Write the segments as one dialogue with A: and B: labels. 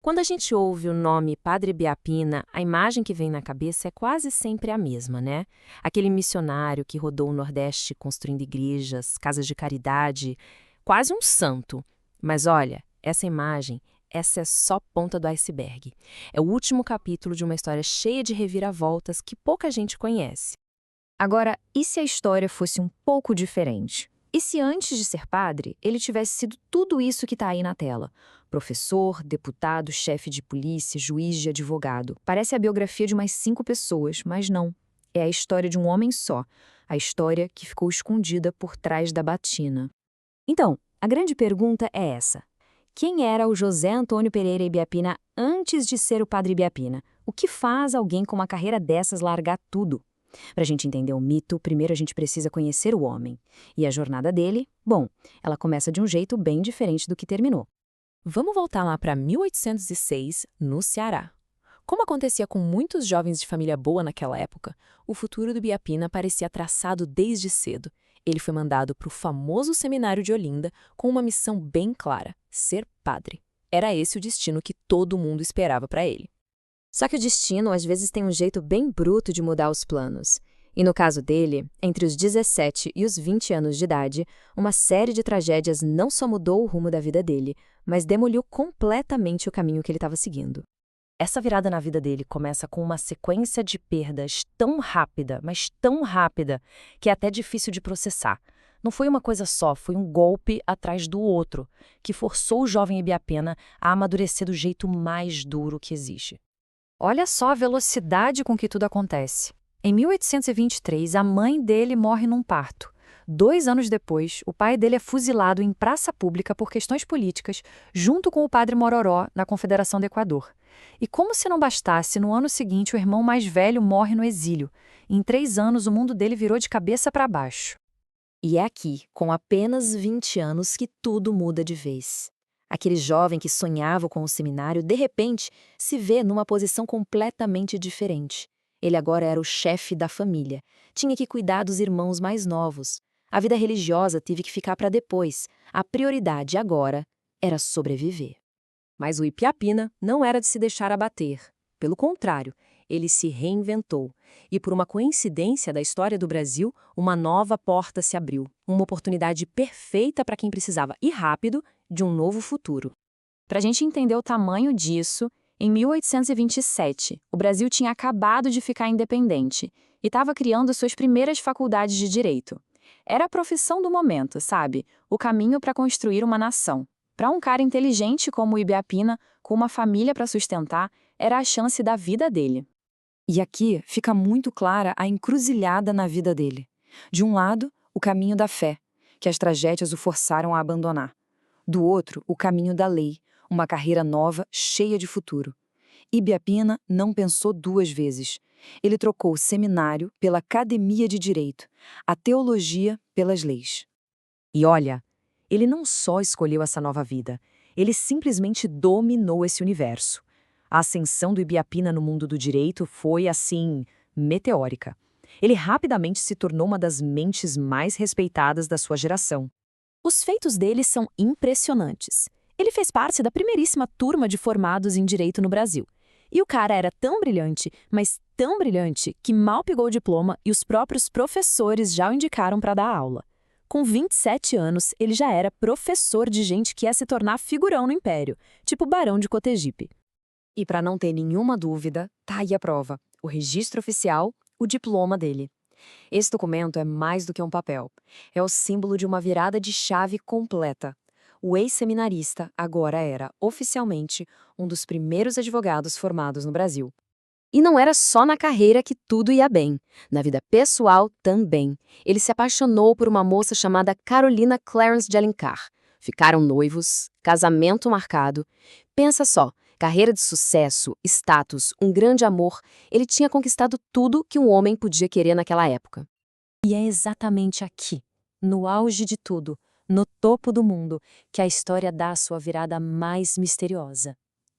A: Quando a gente ouve o nome Padre Biapina, a imagem que vem na cabeça é quase sempre a mesma, né? Aquele missionário que rodou o Nordeste construindo igrejas, casas de caridade, quase um santo. Mas olha, essa imagem, essa é só a ponta do iceberg. É o último capítulo de uma história cheia de reviravoltas que pouca gente conhece.
B: Agora, e se a história fosse um pouco diferente? E se antes de ser padre, ele tivesse sido tudo isso que está aí na tela? Professor, deputado, chefe de polícia, juiz e advogado. Parece a biografia de umas 5 pessoas, mas não. É a história de um homem só. A história que ficou escondida por trás da batina. Então, a grande pergunta é essa. Quem era o José Antônio Pereira Ibiapina antes de ser o padre Ibiapina? O que faz alguém com uma carreira dessas largar tudo? Para a gente entender o mito, primeiro a gente precisa conhecer o homem. E a jornada dele, bom, ela começa de um jeito bem diferente do que terminou.
A: Vamos voltar lá para 1806, no Ceará. Como acontecia com muitos jovens de família boa naquela época, o futuro do Biapina parecia traçado desde cedo. Ele foi mandado para o famoso seminário de Olinda com uma missão bem clara: ser padre. Era esse o destino que todo mundo esperava para ele.
B: Só que o destino às vezes tem um jeito bem bruto de mudar os planos. E no caso dele, entre os 17 e os 20 anos de idade, uma série de tragédias não só mudou o rumo da vida dele, mas demoliu completamente o caminho que ele estava seguindo.
A: Essa virada na vida dele começa com uma sequência de perdas tão rápida, mas tão rápida, que é até difícil de processar. Não foi uma coisa só, foi um golpe atrás do outro, que forçou o jovem Ibiapina a amadurecer do jeito mais duro que existe.
B: Olha só a velocidade com que tudo acontece. Em 1823, a mãe dele morre num parto. 2 anos depois, o pai dele é fuzilado em praça pública por questões políticas, junto com o padre Mororó, na Confederação do Equador. E como se não bastasse, no ano seguinte, o irmão mais velho morre no exílio. Em 3 anos, o mundo dele virou de cabeça para baixo.
A: E é aqui, com apenas 20 anos, que tudo muda de vez. Aquele jovem que sonhava com o seminário, de repente, se vê numa posição completamente diferente. Ele agora era o chefe da família. Tinha que cuidar dos irmãos mais novos. A vida religiosa teve que ficar para depois. A prioridade agora era sobreviver. Mas o Ibiapina não era de se deixar abater. Pelo contrário, ele se reinventou. E por uma coincidência da história do Brasil, uma nova porta se abriu. Uma oportunidade perfeita para quem precisava ir rápido de um novo futuro.
B: Para a gente entender o tamanho disso, em 1827, o Brasil tinha acabado de ficar independente e estava criando suas primeiras faculdades de direito. Era a profissão do momento, sabe? O caminho para construir uma nação. Para um cara inteligente como o Ibiapina, com uma família para sustentar, era a chance da vida dele. E aqui fica muito clara a encruzilhada na vida dele. De um lado, o caminho da fé, que as tragédias o forçaram a abandonar. Do outro, o caminho da lei, uma carreira nova, cheia de futuro. Ibiapina não pensou 2 vezes. Ele trocou o seminário pela academia de direito, a teologia pelas leis.
A: E olha, ele não só escolheu essa nova vida, ele simplesmente dominou esse universo. A ascensão do Ibiapina no mundo do direito foi, assim, meteórica. Ele rapidamente se tornou uma das mentes mais respeitadas da sua geração. Os feitos dele são impressionantes. Ele fez parte da primeiríssima turma de formados em direito no Brasil. E o cara era tão brilhante, mas tão brilhante, que mal pegou o diploma e os próprios professores já o indicaram para dar aula. Com 27 anos, ele já era professor de gente que ia se tornar figurão no Império, tipo Barão de Cotegipe.
B: E para não ter nenhuma dúvida, tá aí a prova, o registro oficial, o diploma dele. Esse documento é mais do que um papel. É o símbolo de uma virada de chave completa. O ex-seminarista agora era, oficialmente, um dos primeiros advogados formados no Brasil. E não era só na carreira que tudo ia bem. Na vida pessoal, também. Ele se apaixonou por uma moça chamada Carolina Clarence de Alencar. Ficaram noivos, casamento marcado. Pensa só, carreira de sucesso, status, um grande amor, ele tinha conquistado tudo que um homem podia querer naquela época.
A: E é exatamente aqui, no auge de tudo, no topo do mundo, que a história dá a sua virada mais misteriosa.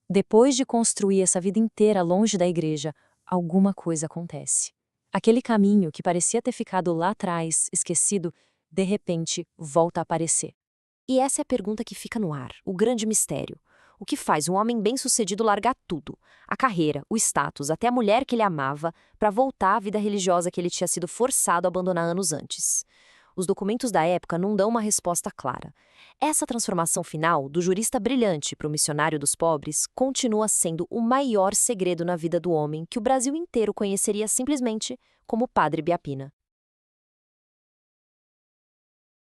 A: Depois de construir essa vida inteira longe da igreja, alguma coisa acontece. Aquele caminho que parecia ter ficado lá atrás, esquecido, de repente volta a aparecer. E essa é a pergunta que fica no ar, o grande mistério.
C: o que faz um homem bem-sucedido largar tudo, a carreira, o status, até a mulher que ele amava, para voltar à vida religiosa que ele tinha sido forçado a abandonar anos antes. Os documentos da época não dão uma resposta clara. Essa transformação final, do jurista brilhante para o missionário dos pobres, continua sendo o maior segredo na vida do homem que o Brasil inteiro conheceria simplesmente como Padre Biapina.